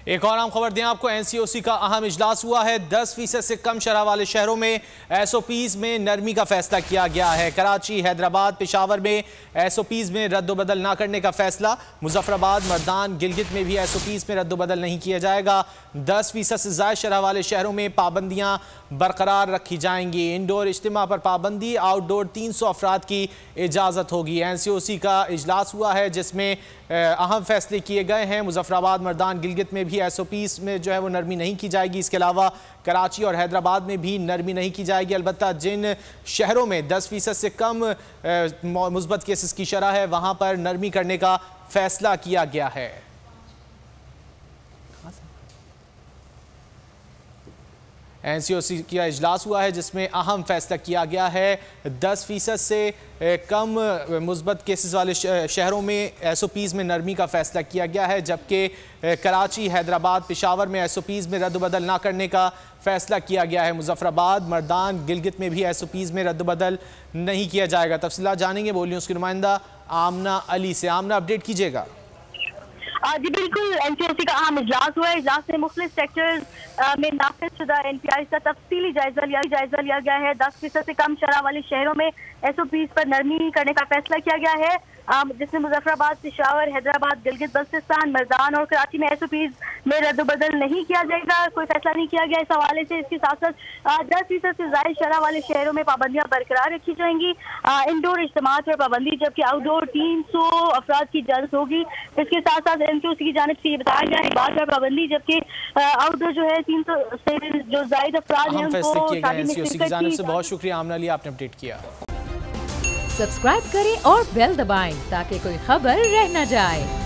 एक और आम खबर दें आपको, एनसीओसी का अहम इजलास हुआ है। 10% से कम शरह वाले शहरों में एसओपीज में नरमी का फैसला किया गया है। कराची, हैदराबाद, पेशावर में एसओपीज में रद्दोबदल न करने का फैसला। मुजफ्फराबाद, मर्दान, गिलगित में भी एसओपीज में रद्दोबदल नहीं किया जाएगा। 10% से ज़ायद शरह वाले शहरों में पाबंदियाँ बरकरार रखी जाएंगी। इंडोर इज्तिमा पर पाबंदी, आउटडोर 300 अफराद की इजाज़त होगी। एनसीओसी का इजलास हुआ है जिसमें अहम फैसले किए गए हैं। मुजफ्फराबाद, मर्दान, गिलगित में भी एसओपीज में जो है वो नरमी नहीं की जाएगी। इसके अलावा कराची और हैदराबाद में भी नरमी नहीं की जाएगी। अलबत्ता जिन शहरों में 10% से कम मुस्बत केसेस की शरह है वहाँ पर नरमी करने का फैसला किया गया है। एनसीओसी का इजलास हुआ है जिसमें अहम फैसला किया गया है। 10% से कम मुस्बत केसेस वाले शहरों में एसओपीज़ में नरमी का फैसला किया गया है, जबकि कराची, हैदराबाद, पेशावर में एसओपीज़ में रद्दबदल ना करने का फैसला किया गया है। मुजफ्फराबाद, मर्दान, गिलगित में भी एसओपीज़ में रद्दबदल नहीं किया जाएगा। तफसीलात जानेंगे, बोलिए उसकी नुमाइंदा आमना अली से। आमना, अपडेट कीजिएगा। जी बिल्कुल, एनसीओसी का अहम इजलास हुआ है। इजलास में मुख्तलिफ सेक्टर्स में नाफिज़शुदा एनपीआर का तफसीली जायजा लिया गया है। 10% से कम शरह वाले शहरों में एसओपीज पर नरमी करने का फैसला किया गया है, जिसमें मुजफ्फराबाद, पेशावर, हैदराबाद, गिलगित बल्तिस्तान, मर्दान और कराची में एसओपीज में रद्दबदल नहीं किया जाएगा। कोई फैसला नहीं किया गया इस हवाले से। इसके साथ साथ 10% से ज़ायद शरह वाले शहरों में पाबंदियां बरकरार रखी जाएंगी। इंडोर इज्तिमात पर पाबंदी, जबकि आउटडोर 300 अफराद की इजाजत होगी। इसके साथ साथ एनसीओसी की जानिब से ये बताया गया है बात पर पाबंदी, जबकि आउटडोर जो है 300 से जो ज़ायद अफराद हैं उनको एनसीओसी की जानिब से बहुत शुक्रिया आमना अली, आपने अपडेट किया। सब्सक्राइब करें और बेल दबाएं ताकि कोई खबर रह न जाए।